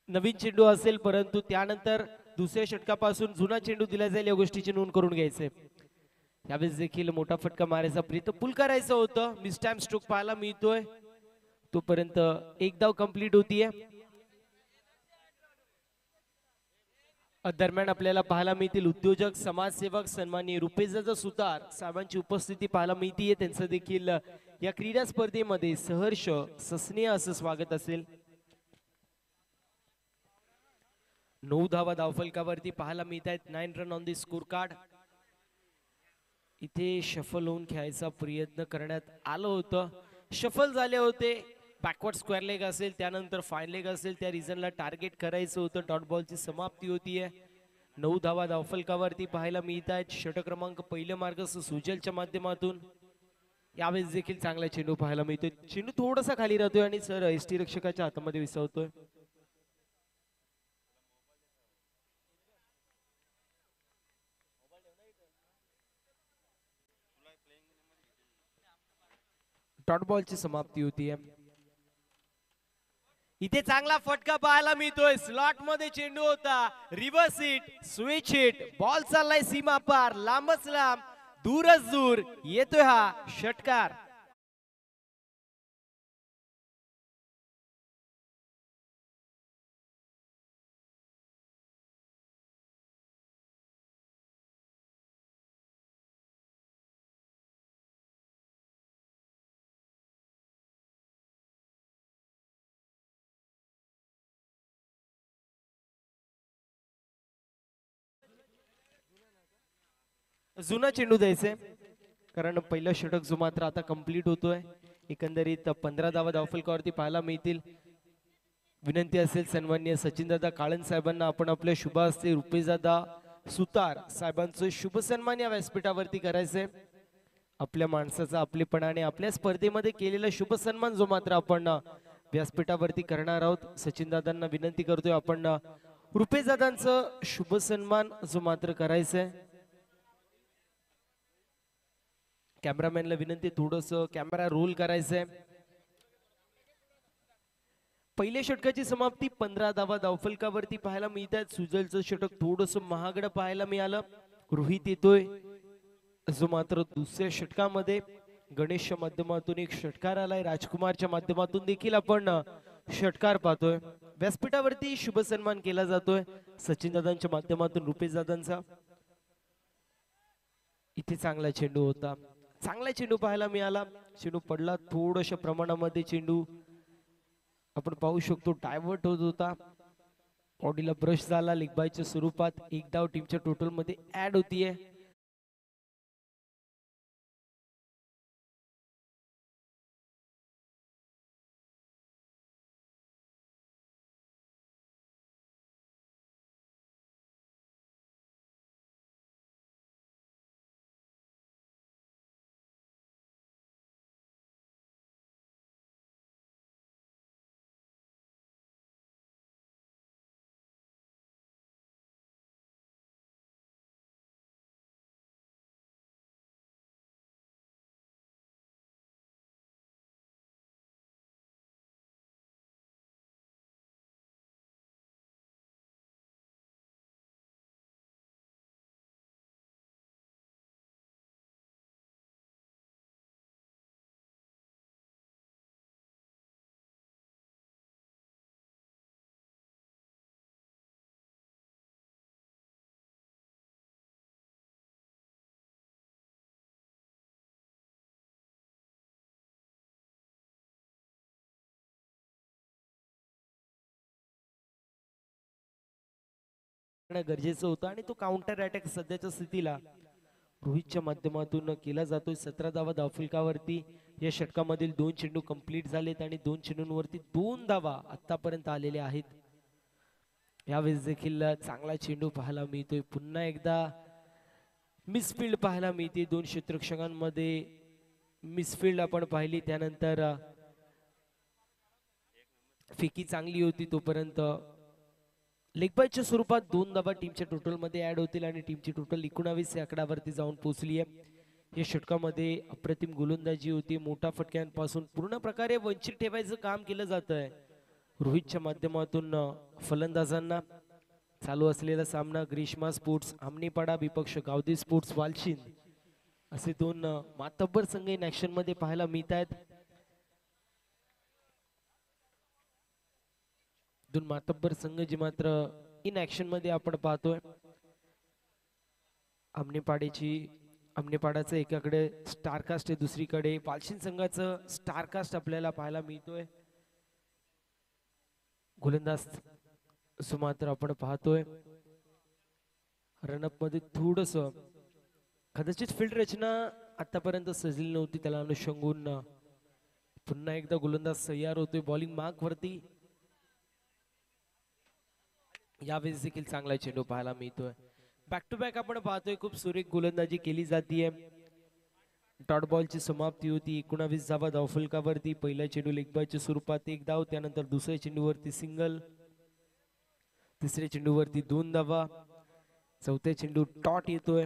नवीन चेंडू असेल, परंतु त्यानंतर दुसऱ्या षटकापासून जुना चेंडू दिला जाईल या गोष्टीची नोंद करून घ्यायचे. यावेळेस देखील मोठा फटका मारायचा प्रयत्न पुल करायचं होतं. मिस टाइम स्ट्रोक पाहायला मिळतोय. तोपर्यंत एक धाव कंप्लीट होतीये. दरम्यान आपल्याला पाहायला मिळतील उद्योजक समाजसेवक सन्माननीय रुपेशदादा सुतार साहेबांची उपस्थिती पाहायला मिळतीये. त्यांचं देखील या क्रीडा स्पर्धेमध्ये सहर्ष सस्नेह असं स्वागत असेल. 9 धावा धावफलकावरती पाहायला मिळत आहेत. 9 run on the score card. इथे शफल होऊन खेळायचा प्रयत्न करण्यात आलं होतं. शफल झाले होते. बॅकवर्ड स्क्वेअर लेग असेल त्यानंतर फाईन लेग असेल त्या रिझनला टार्गेट करायचं होतं. डॉट बॉलची समाप्ती होतीये. 9 धावा धावफलकावरती पाहायला मिळत आहेत. षटक क्रमांक पहिले मार्गस्थ सुजलच्या माध्यमातून यावेळेस देखील चांगला चेंडू पाहायला मिळतोय. चेंडू थोडासा खाली राहतोय आणि सर एसटी रक्षकाच्या हातामध्ये विसावतोय. डॉट बॉलची समाप्ती होतीये. इथे चांगला फटका पाहायला मिळतोय. स्लॉट मध्ये चेंडू होता. Reverse hit, switch hit, ball चाललाय सीमा पार, लांबच लांब, दूरच दूर येतोय हा षटकार. जुना चेंडू द्यायचे कारण पहिलं षटक जो मात्र आता कंप्लीट होतोय. एकंदरीत 15 धावा धावफलकावरती पाहायला मिळतील. विनंती असेल सन्माननीय सचिनदादा काळन साहेबांना आपण आपल्या शुभ हस्ते रुपेशदादा सुतार साहेबांचं शुभ सन्मान या व्यासपीठावरती करायचंय. आपल्या माणसाचा आपलेपणाने आपल्या स्पर्धेमध्ये केलेला शुभ सन्मान जो मात्र आपण व्यासपीठावरती करणार आहोत. सचिनदादांना विनंती करतोय आपण रुपेशदादांचं शुभ सन्मान जो मात्र करायचंय. कॅमेरामॅनला विनंती थोडस कॅमेरा रोल करायचंय. पहिल्या षटकाची समाप्ती 15 धावा धावफलकावरती पाहायला मिळतात. सुजलचं षटक थोडस महागडं पाहायला मिळालं. रोहित येतोय जो मात्र दुसऱ्या षटकामध्ये गणेशच्या माध्यमातून एक षटकार आलाय. राजकुमारच्या माध्यमातून देखील आपण षटकार पाहतोय. व्यासपीठावरती शुभ सन्मान केला जातोय सचिन दादांच्या माध्यमातून रुपेश दादांचा. इथे चांगला चेंडू होता. चांगला चेंडू पाहायला मिळाला. चेंडू पडला थोड्याशा प्रमाणामध्ये. चेंडू आपण पाहू शकतो डायव्हर्ट होत होता. बॉडीला ब्रश झाला. लेग बायच्या स्वरूपात एक धाव टीमच्या टोटल मध्ये ऍड होतीये. गरजेचं होतं आणि तो काउंटर अटॅक सध्याच्या स्थितीला रोहितच्या माध्यमातून केला जातोय. 17 धावा धावफलकावरती. या षटकामधील 2 चेंडू कंप्लीट झालेत आणि 2 चेंडूंवरती 2 धावा आतापर्यंत आलेल्या आहेत. यावेळेस देखील चांगला चेंडू पाहायला मिळतोय. पुन्हा एकदा मिसफिल्ड पाहायला मिळते. 2 क्षेत्ररक्षकांमध्ये मिसफिल्ड आपण पाहिली. त्यानंतर फेकी चांगली होती तोपर्यंत लेगबायच्या स्वरूपात 2 धावा टीमच्या टोटल मध्ये ऍड होतील आणि टीमची टोटल 19 या आकड्यावरती जाऊन पोहोचली आहे. या षटकामध्ये अप्रतिम गोलंदाजी होती. मोठा फटक्यांपासून पूर्ण प्रकारे वंचित ठेवायचं काम केलं जात आहे रोहितच्या माध्यमातून फलंदाजांना. चालू असलेला सामना ग्रीष्मा स्पोर्ट्स आमनेपाडा विपक्ष गावदी स्पोर्ट्स वालशिंद असे 2 मातब्बर संघ इन ऍक्शन मध्ये पाहायला मिळत आहेत. 2 मातब्बर संघ जे मात्र इन ऍक्शन मध्ये आपण पाहतोय. आमनेपाडाचं एकाकडे स्टारकास्ट आहे, दुसरीकडे वालशिंद संघाचं स्टारकास्ट आपल्याला पाहायला मिळतोय. गोलंदाज सुमात्र आपण पाहतोय रनअप मध्ये थोडस कदाचित फील्ड रचना आतापर्यंत सजली नव्हती. त्याला अनुषंगून पुन्हा एकदा गोलंदाज तयार होतोय बॉलिंग मार्क वरती. यावेळेस देखील चांगला चेंडू पाहायला मिळतोय. बॅक टू बॅक आपण पाहतोय खूप सुरेख गोलंदाजी केली जातीये. डॉट बॉलची समाप्ती होती. 19 धावा धावफलकावरती. पहिला चेंडू लेगबायच्या स्वरूपात 1 धाव. त्यानंतर दुसऱ्या चेंडूवरती सिंगल. तिसऱ्या चेंडूवरती 2 धावा. चौथ्या चेंडू टॉट येतोय.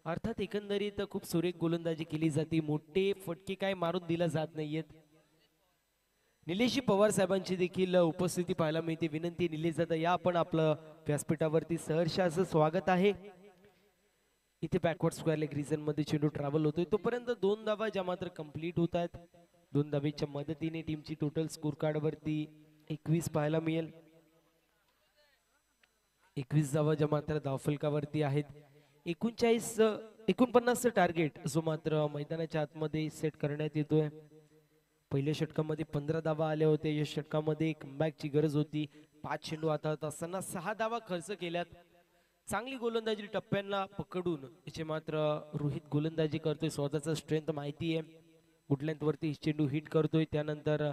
अर्थात एकंदरीत खूप सुरेख गोलंदाजी केली जाते. मोठे फटके काय मारून दिला जात नाहीयेत. निलेशजी पवार साहेबांची देखील उपस्थिती पाहायला मिळते. विनंती निलेश दादा या आपण आपलं व्यासपीठावरती सहर्ष असं स्वागत आहे. इथे बॅकवर्ड स्क्वेअर लेग रिजन मध्ये चेंडू ट्रॅव्हल होतोय. तोपर्यंत 2 धावा ज्या मात्र कंप्लीट होत आहेत. 2 धावेच्या मदतीने टीमची टोटल स्कोर कार्ड वरती 21 पाहायला मिळेल. 21 धावा ज्या मात्र धावफलकावरती आहेत. 49 टार्गेट जो मात्र मैदानाच्या आतमध्ये सेट करण्यात येतोय. पहिल्या षटकामध्ये 15 धावा आल्या होत्या. या षटकामध्ये कमबॅकची गरज होती. 5 चेंडू हातात असताना 6 धावा खर्च केल्यात. चांगली गोलंदाजी टप्प्यांना पकडून याचे मात्र रोहित गोलंदाजी करतोय. स्वतःचा स्ट्रेंथ माहिती आहे. गुडलेंथ वरती चेंडू हिट करतोय. त्यानंतर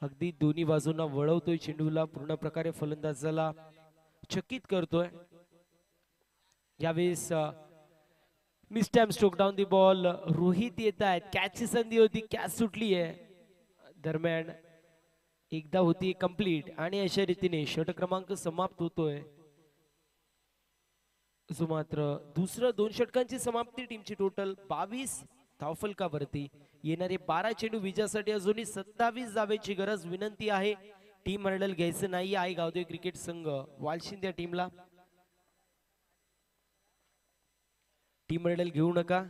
अगदी दोन्ही बाजूंना वळवतोय चेंडूला. पूर्ण प्रकारे फलंदाजाला चकित करतोय. यावेळेस mistime stroke down the ball. Rohit येत आहेत. कॅचची संधी होती. कॅच सुटली आहे. दरम्यान एकदा होती कंप्लीट आणि अशा रीतीने षटक क्रमांक समाप्त होतोय. जो मात्र दुसरं 2 षटकांची समाप्ती. टीमची टोटल 22 धावफलकावरती. येणारे 12 चेंडू विजयासाठी अजूनही 27 धावेची गरज. विनंती आहे टीम हँडल घ्यायचं नाही आहे गावदेवी क्रिकेट संघ वालशिंद या टीमला. टीम हँडल घेऊ नका.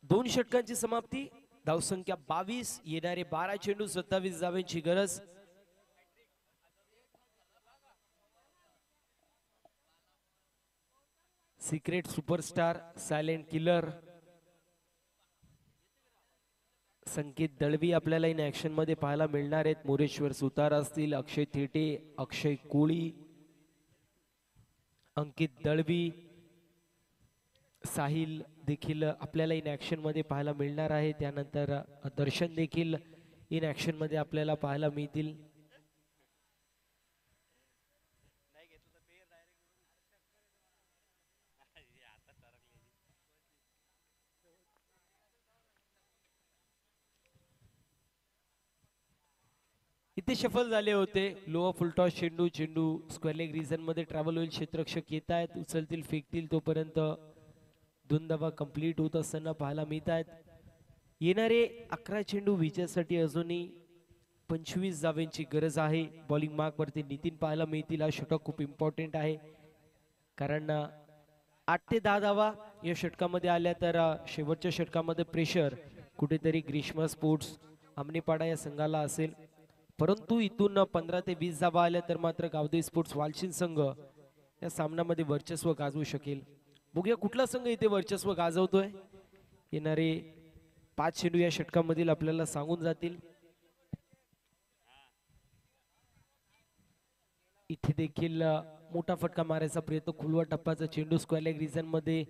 दोन षटकांची समाप्ती. धावसंख्या 22. येणारे 12 चेंडू 27 धावांची गरज. सिक्रेट सुपरस्टार सायलेंट किलर संकेत दळवी आपल्याला इन ऍक्शन मध्ये पाहायला मिळणार आहेत. मोरेश्वर सुतार असतील, अक्षय थेटे, अक्षय कोळी, अंकित दळवी, साहिल देखील आपल्याला इन ऍक्शन मध्ये पाहायला मिळणार आहे. त्यानंतर दर्शन देखील इन ऍक्शन मध्ये आपल्याला पाहायला मिळतील. इथे शफल झाले होते. लोअर फुलटॉस चेंडू. चेंडू स्क्वेअर लेग रिजन मध्ये ट्रॅव्हल होईल. क्षेत्ररक्षक येत आहेत. उचलतील, फेकतील. तोपर्यंत 2 धावा कंप्लीट होत असताना पाहायला मिळत आहेत. येणारे 11 चेंडू विजयासाठी अजूनही 25 धावांची गरज आहे. बॉलिंग मार्क वरती नितीन पाहायला मिळतील. हा षटक खूप इम्पॉर्टंट आहे कारण 8 ते 10 धावा या षटकामध्ये आल्या तर शेवटच्या षटकामध्ये प्रेशर कुठेतरी ग्रीष्मा स्पोर्ट्स आमनेपाडा या संघाला असेल. परंतु इथून 15 ते 20 धावा आल्या तर मात्र गावदेवी स्पोर्ट्स वालशिंद संघ या सामन्यामध्ये वर्चस्व गाजवू शकेल. बघूया कुठला संघ इथे वर्चस्व गाजवतोय. येणारे 5 चेंडू या षटकामधील आपल्याला सांगून जातील. इथे देखील मोठा फटका मारायचा प्रयत्न, खुलवा टप्प्याचा चेंडू स्क्वेअर लेग रिजन मध्ये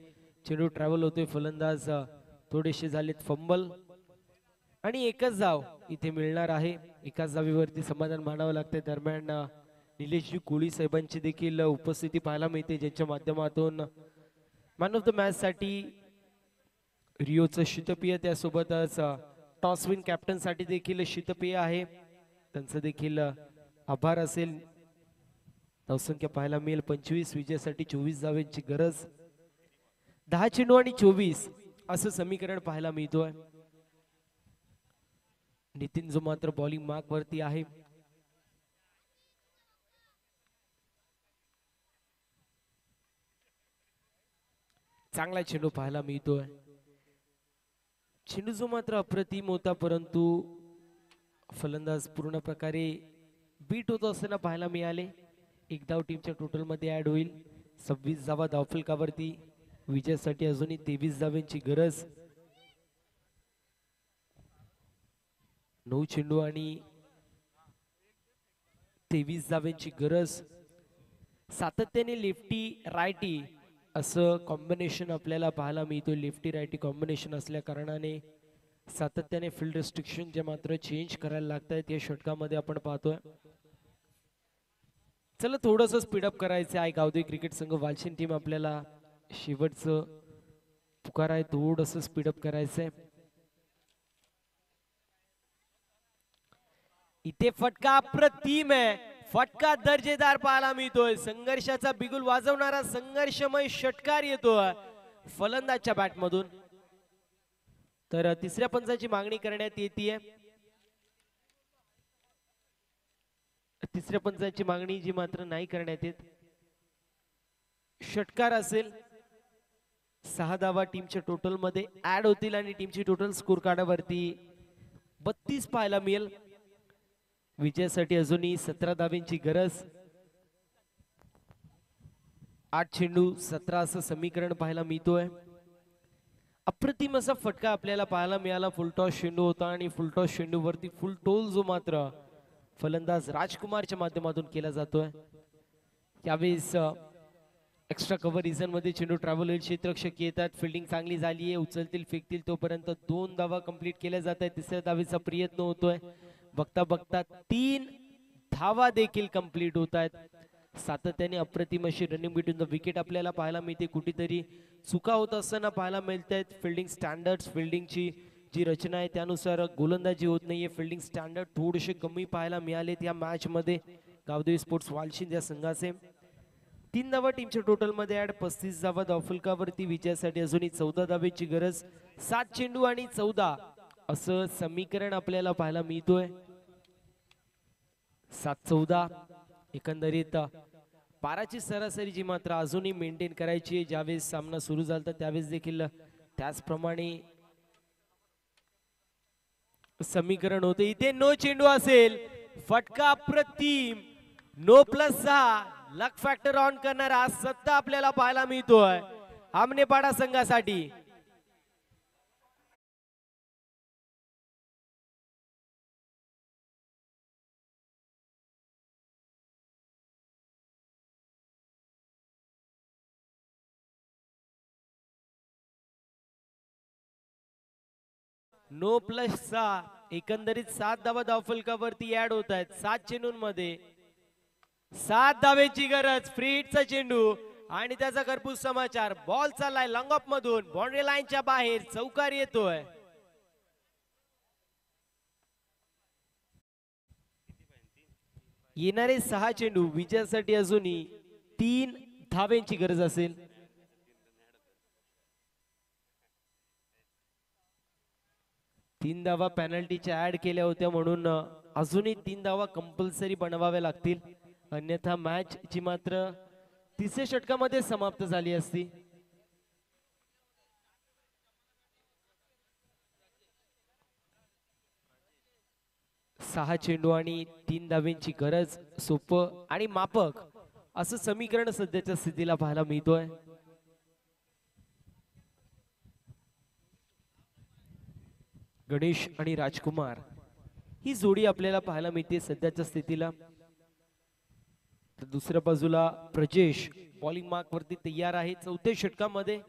चेंडू ट्रॅव्हल होतोय. फलंदाज थोडेसे झालेत फंबल आणि एकच धाव इथे मिळणार आहे. एकाच धावीवरती समाधान मानावं लागतंय. दरम्यान निलेशजी कोळी साहेबांची देखील उपस्थिती पाहायला मिळते, ज्यांच्या माध्यमातून मॅन ऑफ द मॅच साठी रिओचं शीतपेय, त्यासोबतच टॉसविन कॅप्टन साठी देखील शीतपेय आहे. त्यांचं देखील आभार असेल. धावसंख्या पाहायला मिळेल 25, विजयासाठी 24 धावांची गरज. 10 चेंडू आणि 24 असं समीकरण पाहायला मिळतोय. नितीन जो मात्र बॉलिंग मार्क वरती आहे. चांगला चेंडू पाहायला मिळतोय. चेंडू जो मात्र अप्रतिम होता, परंतु फलंदाज पूर्ण प्रकारे बीट होतो असताना पाहायला मिळाले. एक धाव टीमच्या टोटल मध्ये ऍड होईल. 26 धावा धावफलकावरती. विजयासाठी अजूनही 23 धावांची गरज. 9 चेंडू आणि 23 धावांची गरज. सातत्याने लेफ्टी रायटी असं कॉम्बिनेशन आपल्याला पाहायला मिळतो. लेफ्टी रायटी कॉम्बिनेशन असल्या कारणाने सातत्याने फील्ड रिस्ट्रिक्शन जे मात्र चेंज करायला लागत आहेत या षटकामध्ये आपण पाहतोय. चला थोडंसं स्पीडअप करायचं आहे. गावदेवी क्रिकेट संघ वालशिन टीम आपल्याला शेवटचं पुकार आहे, थोडंसं स्पीडअप करायचंय. इथे फटका अप्रतिम आहे, फटका दर्जेदार पाहायला मिळतोय. संघर्षाचा बिगुल वाजवणारा संघर्षमय षटकार येतोय फलंदाजच्या बॅट मधून. तर तिसऱ्या पंचाची मागणी करण्यात येते. तिसऱ्या पंचाची मागणी जी मात्र नाही करण्यात येत. षटकार असेल. 6 धावा टीमच्या टोटल मध्ये ऍड होतील आणि टीमची टोटल स्कोर कार्डावरती 32 पाहायला मिळेल. विजयासाठी अजूनही 17 धावांची गरज. 8 चेंडू 17 असं समीकरण पाहायला मिळतोय. अप्रतिम असा फटका आपल्याला पाहायला मिळाला. फुलटॉस चेंडू होता आणि फुलटॉस चेंडूवरती फुल टोल जो मात्र फलंदाज राजकुमारच्या माध्यमातून केला जातोय. यावेळेस एक्स्ट्रा कव्हर रिझन मध्ये चेंडू ट्रॅव्हल होईल. क्षेत्ररक्षक येतात. फिल्डिंग चांगली झाली आहे. उचलतील फेकतील तोपर्यंत 2 धावा कंप्लीट केल्या जात आहेत. तिसऱ्या धावेचा प्रयत्न होतोय. बघता बघता 3 धावा देखील कंप्लीट होत आहेत. सातत्याने अप्रतिम अशी रनिंग बिटवीन द विकेट आपल्याला पाहायला मिळते. कुठेतरी चुका होत असताना पाहायला मिळत आहेत. फिल्डिंग स्टँडर्ड्स, फिल्डिंगची जी रचना आहे त्यानुसार गोलंदाजी होत नाहीये. फिल्डिंग स्टँडर्ड थोडेसे कमी पाहायला मिळालेत या मॅच मध्ये गावदेवी स्पोर्ट्स वालशिंद या संघाचे. 3 धावा टीमच्या टोटल मध्ये ऍड. 35 धावा धावफलकावरती. विजयासाठी अजूनही 14 धावेची गरज. 7 चेंडू आणि 14 असं समीकरण आपल्याला पाहायला मिळतोय. 7-14 एकंदरीत 12ची सरासरी जी मात्र अजूनही मेंटेन करायची. ज्यावेळेस सामना सुरू झाला त्यावेळेस देखील त्याचप्रमाणे समीकरण होते. इथे 9 चेंडू असेल. फटका अप्रतिम. 9+6 लक फॅक्टर ऑन करणारा सत्ता आपल्याला पाहायला मिळतोय आमनेपाडा संघासाठी. नो प्लस 6 एकंदरीत 7 धावा धावफलकावरती ऍड होत आहेत. 7 चेंडूंमध्ये 7 धावेची गरज. फ्री हिटचा चेंडू आणि त्याचा खरपूस समाचार. बॉल चाललाय लॉंग ऑफ मधून बाउंड्री लाईनच्या बाहेर. चौकार येतोय. येणारे 6 चेंडू विजयासाठी अजूनही 3 धावेंची गरज असेल. 3 धावा पेनल्टीच्या ऍड केल्या होत्या म्हणून अजूनही 3 धावा कंपल्सरी बनवाव्या लागतील. अन्यथा मॅच ची मात्र तिसऱ्या षटकामध्ये समाप्त झाली असती. सहा चेंडू आणि 3 धावेंची गरज. सोपं आणि मापक असं समीकरण सध्याच्या स्थितीला पाहायला मिळतोय. गणेश आणि राजकुमार ही जोडी आपल्याला पाहायला मिळते सध्याच्या स्थितीला. तर दुसऱ्या बाजूला प्रजेश बॉलिंग मार्क वरती तयार आहे. चौथ्या षटकामध्ये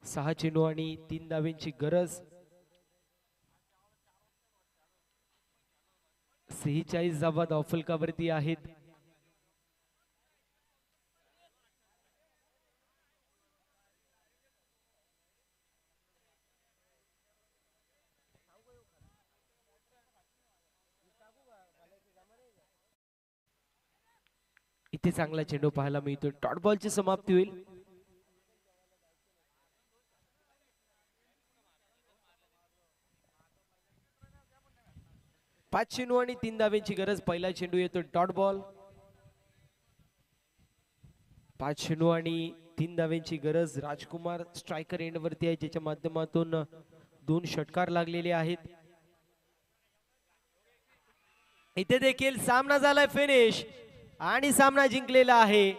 6 चेंडू आणि 3 धावांची गरज. 46 धावा धावफलकावरती आहेत. इथे चांगला चेंडू पाहायला मिळतो. डॉट बॉलची समाप्ती होईल. 5 चेंडू आणि 3 धावांची गरज. पहिला चेंडू येतो डॉट बॉल. 5 चेंडू आणि 3 धावांची गरज. राजकुमार स्ट्रायकर एंड वरती आहे, ज्याच्या माध्यमातून 2 षटकार लागलेले आहेत. इथे देखील सामना झालाय फिनिश आणि सामना जिंकलेला आहे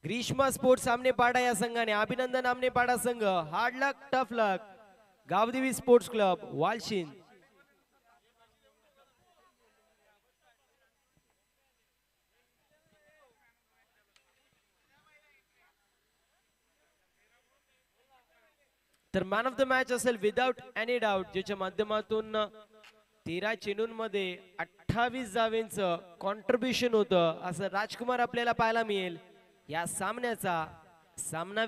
ग्रीष्मा स्पोर्ट्स सामनेपाडा या संघाने. अभिनंदन आमनेपाडा संघ. Hard luck tough luck. Gavdevi sports club Walshind. तर मॅन ऑफ द मॅच असेल विदाउट एनी डाऊट, ज्याच्या माध्यमातून 13 चेंडूंमध्ये 28 धावांचं कॉन्ट्रीब्युशन होतं, असं राजकुमार आपल्याला पाहायला मिळेल. या सामन्याचा सामना